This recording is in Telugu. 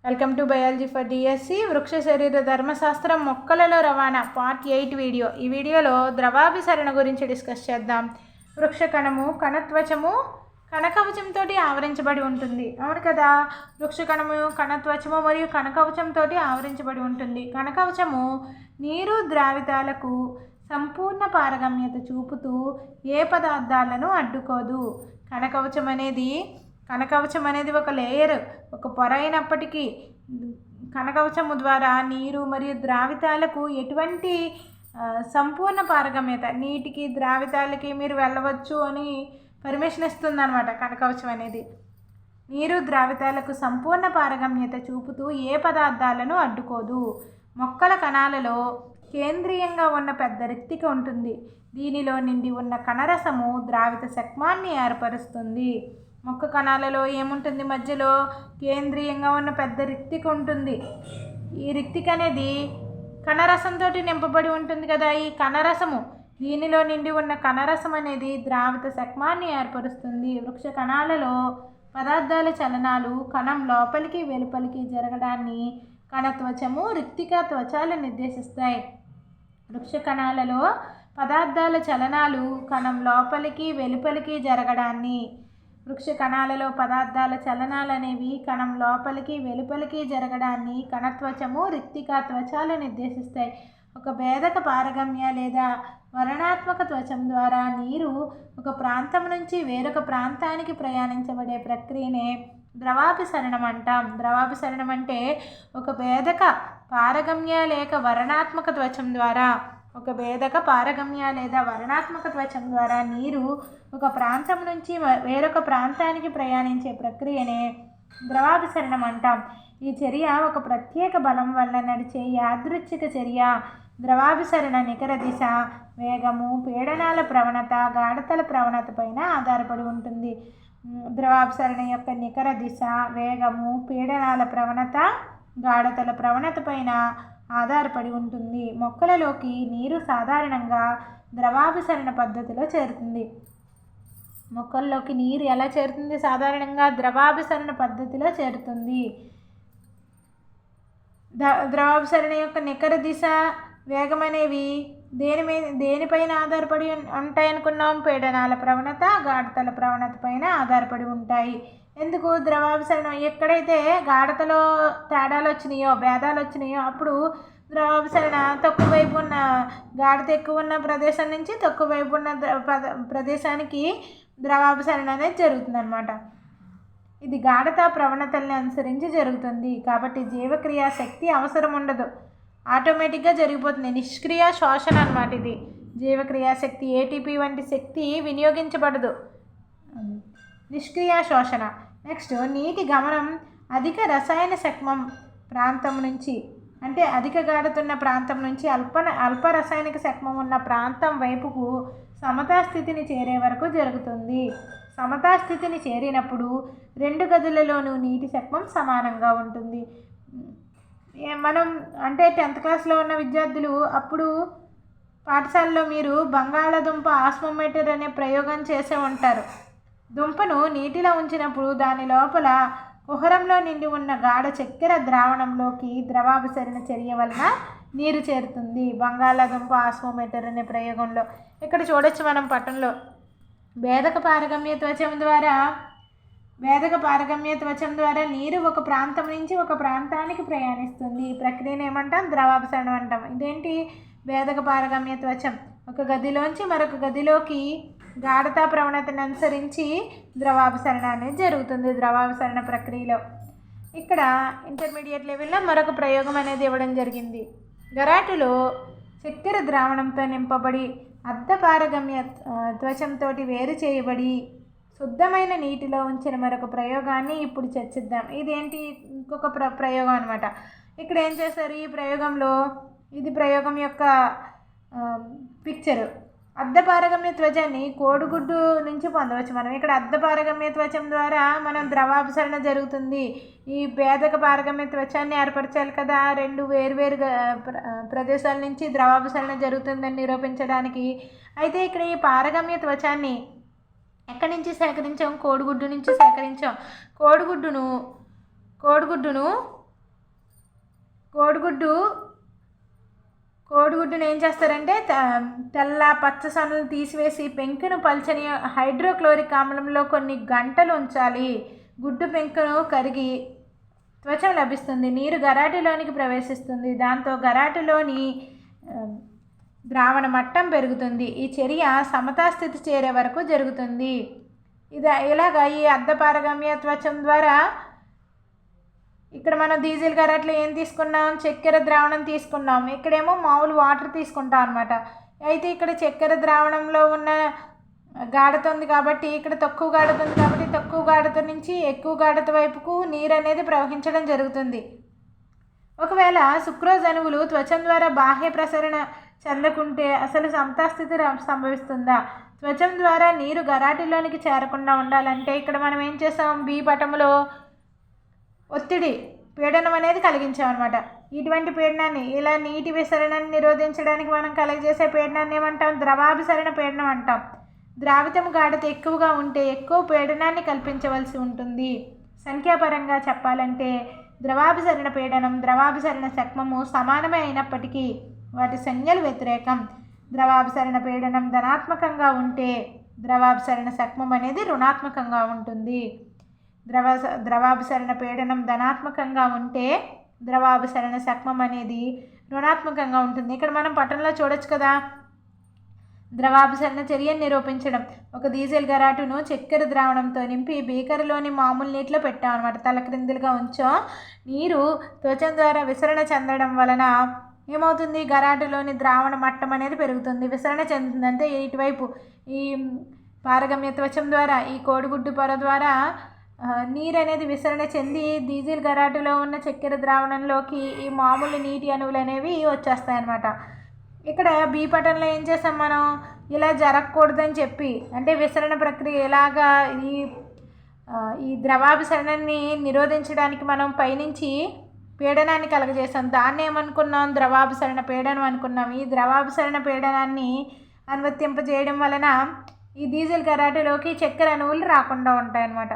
Welcome to biology for DSC. వృక్ష శరీర ధర్మశాస్త్రం మొక్కలలో రవాణా పార్ట్ 8 వీడియో. ఈ వీడియోలో ద్రవాభిసరణ గురించి డిస్కస్ చేద్దాం. వృక్ష కణము కణత్వచము కణకవచంతో ఆవరించబడి ఉంటుంది. అవును కదా, వృక్ష కణము కణత్వచము మరియు కణకవచంతో ఆవరించబడి ఉంటుంది. కణకవచము నీరు ద్రావితాలకు సంపూర్ణ పారగమ్యత చూపుతూ ఏ పదార్థాలను అడ్డుకోదు. కణకవచం అనేది ఒక లేయర్, ఒక పొర అయినప్పటికీ కణకవచము ద్వారా నీరు మరియు ద్రావితాలకు ఎటువంటి సంపూర్ణ పారగమ్యత, నీటికి ద్రావితాలకి మీరు వెళ్ళవచ్చు అని పర్మిషన్ ఇస్తుంది అన్నమాట. కణకవచం అనేది నీరు ద్రావితాలకు సంపూర్ణ పారగమ్యత చూపుతూ ఏ పదార్థాలను అడ్డుకోదు. మొక్కల కణాలలో కేంద్రీయంగా ఉన్న పెద్ద రిక్తిక ఉంటుంది. దీనిలో నిండి ఉన్న కణరసము ద్రావిత శక్మాన్ని ఏర్పరుస్తుంది. మొక్క కణాలలో ఏముంటుంది? మధ్యలో కేంద్రీయంగా ఉన్న పెద్ద రిక్తిక ఉంటుంది. ఈ రిక్తిక అనేది కణరసంతో నింపబడి ఉంటుంది కదా. ఈ కణరసము, దీనిలో నిండి ఉన్న కణరసం అనేది ద్రావిత శక్మాన్ని ఏర్పరుస్తుంది. వృక్ష కణాలలో పదార్థాల చలనాలు కణం లోపలికి వెలుపలికి జరగడాన్ని కణత్వచము రిక్తిక త్వచాలు నిర్దేశిస్తాయి. వృక్ష కణాలలో పదార్థాల చలనాలు కణం లోపలికి వెలుపలికి జరగడాన్ని కణం లోపలికి వెలుపలికి జరగడాన్ని కణత్వచము రిక్తిక త్వచాలు నిర్దేశిస్తాయి. ఒక భేదక పారగమ్య లేదా వర్ణాత్మక త్వచం ద్వారా నీరు ఒక ప్రాంతం నుంచి వేరొక ప్రాంతానికి ప్రయాణించబడే ప్రక్రియనే ద్రవాభిసరణం అంటాం. ద్రవాభిసరణం అంటే ఒక భేదక పారగమ్య లేక వర్ణాత్మక త్వచం ద్వారా నీరు ఒక ప్రాంతం నుంచి వేరొక ప్రాంతానికి ప్రయాణించే ప్రక్రియనే ద్రవాభిసరణం అంటాం. ఈ చర్య ఒక ప్రత్యేక బలం వల్ల నడిచే యాదృచ్ఛిక చర్య. ద్రవాభిసరణ నికర దిశ, వేగము, పీడనాల ప్రవణత, గాఢతల ప్రవణత పైన ఆధారపడి ఉంటుంది. ద్రవాభిసరణ యొక్క నికర దిశ, వేగము, పీడనాల ప్రవణత, గాఢతల ప్రవణత పైన ఆధారపడి ఉంటుంది. మొక్కలలోకి నీరు సాధారణంగా ద్రవాభిసరణ పద్ధతిలో చేరుతుంది. మొక్కల్లోకి నీరు ఎలా చేరుతుంది? సాధారణంగా ద్రవాభిసరణ పద్ధతిలో చేరుతుంది. ద్రవాభిసరణ యొక్క నికర దిశ, వేగం అనేవి దేనిపైన ఆధారపడి ఉంటాయి అనుకున్నాం? పీడనాల ప్రవణత, గాఢతల ప్రవణత పైన ఆధారపడి ఉంటాయి. ఎందుకు? ద్రవాభిసరణం ఎక్కడైతే గాఢతలో తేడాలు వచ్చినాయో, భేదాలు వచ్చినాయో అప్పుడు ద్రవాభిసరణ తక్కువ వైపు ఉన్న, గాఢత ఎక్కువ ఉన్న ప్రదేశం నుంచి తక్కువ వైపు ఉన్న ప్రదేశానికి ద్రవాభిసరణ అనేది జరుగుతుందన్నమాట. ఇది గాఢత ప్రవణతల్ని అనుసరించి జరుగుతుంది. కాబట్టి జీవక్రియా శక్తి అవసరం ఉండదు, ఆటోమేటిక్గా జరిగిపోతుంది. నిష్క్రియ శోషణ అన్నమాట. ఇది జీవక్రియాశక్తి, ఏటీపీ వంటి శక్తి వినియోగించబడదు, నిష్క్రియ శోషణ. నెక్స్ట్, నీటి గమనం అధిక రసాయన శక్మం ప్రాంతం నుంచి, అంటే అధిక గాఢతున్న ప్రాంతం నుంచి అల్ప రసాయనిక శక్మం ఉన్న ప్రాంతం వైపుకు సమతాస్థితిని చేరే వరకు జరుగుతుంది. సమతాస్థితిని చేరినప్పుడు రెండు గదులలోనూ నీటి శక్మం సమానంగా ఉంటుంది. మనం అంటే 10th క్లాస్లో ఉన్న విద్యార్థులు అప్పుడు పాఠశాలలో మీరు బంగాళాదుంప ఆస్మోమీటర్ అనే ప్రయోగం చేసే ఉంటారు. దుంపను నీటిలో ఉంచినప్పుడు దాని లోపల కుహరంలో నిండి ఉన్న గాఢ చక్కెర ద్రావణంలోకి ద్రవాభిసరణ చర్య వలన నీరు చేరుతుంది. బంగాళాదుంప ఆస్మోమీటర్ అనే ప్రయోగంలో ఇక్కడ చూడొచ్చు మనం పటంలో. భేదక పారగమ్య త్వచం ద్వారా నీరు ఒక ప్రాంతం నుంచి ఒక ప్రాంతానికి ప్రయాణిస్తుంది. ఈ ప్రక్రియను ఏమంటాం? ద్రవాభిసరణం అంటాం. ఇదేంటి? భేదక పారగమ్య త్వచం ఒక గదిలోంచి మరొక గదిలోకి గాఢతా ప్రవణతను అనుసరించి ద్రవాభిసరణ అనేది జరుగుతుంది. ద్రవాభిసరణ ప్రక్రియలో ఇక్కడ ఇంటర్మీడియట్ లెవెల్లో మరొక ప్రయోగం అనేది ఇవ్వడం జరిగింది. గరాటులో చక్కెర ద్రావణంతో నింపబడి అర్ధపారగమ్య త్వచంతో వేరు చేయబడి శుద్ధమైన నీటిలో ఉంచిన మరొక ప్రయోగాన్ని ఇప్పుడు చర్చిద్దాం. ఇదేంటి? ఇంకొక ప్రయోగం అనమాట. ఇక్కడ ఏం చేశారు ఈ ప్రయోగంలో? ఇది ప్రయోగం యొక్క పిక్చరు. అర్ధపారగమ్య త్వచాన్ని కోడిగుడ్డు నుంచి పొందవచ్చు మనం. ఇక్కడ అర్ధపారగమ్య త్వచం ద్వారా మనం ద్రవాభిసరణ జరుగుతుంది. ఈ భేదక పారగమ్య త్వచాన్ని ఏర్పరచాలి కదా, రెండు వేరువేరు ప్రదేశాల నుంచి ద్రవాభిసరణ జరుగుతుందని నిరూపించడానికి. అయితే ఇక్కడ ఈ పారగమ్య త్వచాన్ని ఎక్కడి నుంచి సేకరించాం? కోడిగుడ్డు నుంచి సేకరించాం. కోడిగుడ్డును కోడిగుడ్డును ఏం చేస్తారంటే తెల్ల పచ్చ సొనలు తీసివేసి పెంకును పల్చని హైడ్రోక్లోరిక్ ఆమ్లంలో కొన్ని గంటలు ఉంచాలి. గుడ్డు పెంకును కరిగి త్వచం లభిస్తుంది. నీరు గరాటిలోనికి ప్రవేశిస్తుంది. దాంతో గరాటిలోని ద్రావణ మట్టం పెరుగుతుంది. ఈ చర్య సమతాస్థితి చేరే వరకు జరుగుతుంది. ఇలాగా ఈ అర్ధపారగమ్య త్వచం ద్వారా ఇక్కడ మనం డీజిల్ గరాట్లో ఏం తీసుకున్నాం, చక్కెర ద్రావణం తీసుకున్నాం. ఇక్కడేమో మామూలు వాటర్ తీసుకుంటాం అనమాట. అయితే ఇక్కడ చక్కెర ద్రావణంలో ఉన్న గాఢత ఉంది కాబట్టి ఇక్కడ తక్కువ గాఢత ఉంది కాబట్టి తక్కువ గాఢత నుంచి ఎక్కువ గాఢత వైపుకు నీరు అనేది ప్రవహించడం జరుగుతుంది. ఒకవేళ సుక్రోజ్ అణువులు త్వచం ద్వారా బాహ్య ప్రసరణ చెందకుంటే అసలు సమతాస్థితి సంభవిస్తుందా? త్వచం ద్వారా నీరు గరాటిలోనికి చేరకుండా ఉండాలంటే ఇక్కడ మనం ఏం చేసాం, బి పటములో ఒత్తిడి పీడనం అనేది కలిగించామన్నమాట. ఇటువంటి పీడనాన్ని ఇలా నీటి విసరణను నిరోధించడానికి మనం కలగజేసే పీడనాన్ని ఏమంటాం, ద్రవాభిసరణ పీడనం అంటాం. ద్రావితం గాఢత ఎక్కువగా ఉంటే ఎక్కువ పీడనాన్ని కల్పించవలసి ఉంటుంది. సంఖ్యాపరంగా చెప్పాలంటే ద్రవాభిసరణ పీడనం ద్రవాభిసరణ సక్మము సమానమే అయినప్పటికీ వాటి సంజ్ఞలు వ్యతిరేకం. ద్రవాభిసరణ పీడనం ధనాత్మకంగా ఉంటే ద్రవాభిసరణ సక్మం అనేది రుణాత్మకంగా ఉంటుంది. ద్రవాభిసరణ పీడనం ధనాత్మకంగా ఉంటే ద్రవాభిసరణ సక్మం అనేది రుణాత్మకంగా ఉంటుంది. ఇక్కడ మనం పటంలో చూడొచ్చు కదా, ద్రవాభిసరణ చర్యను నిరూపించడం. ఒక డీజిల్ గరాటును చక్కెర ద్రావణంతో నింపి బీకర్లోని మామూలు నీటిలో పెట్టామన్నమాట. తలక్రిందులుగా ఉంచాం. నీరు త్వచం ద్వారా విసరణ చెందడం వలన ఏమవుతుంది, గరాటులోని ద్రావణ మట్టం అనేది పెరుగుతుంది, విసరణ చెందుతుంది. అంటే ఇటువైపు ఈ పారగమ్య త్వచం ద్వారా ఈ కోడిగుడ్డు పొర ద్వారా నీరు అనేది విసరణ చెంది డీజిల్ గరాటులో ఉన్న చక్కెర ద్రావణంలోకి ఈ మామూలు నీటి అణువులు అనేవి వచ్చేస్తాయన్నమాట. ఇక్కడ బీ పటంలో ఏం చేసాం మనం, ఇలా జరగకూడదని చెప్పి, అంటే విసరణ ప్రక్రియ ఎలాగా ఈ ద్రవాభిసరణని నిరోధించడానికి మనం పైనుంచి పీడనాన్ని కలగజేసాం. దాన్ని ఏమనుకున్నాం, ద్రవాభిసరణ పీడనం అనుకున్నాం. ఈ ద్రవాభిసరణ పీడనాన్ని అనువర్తింపజేయడం వలన ఈ డీజిల్ గరాటులోకి చక్కెర అణువులు రాకుండా ఉంటాయన్నమాట.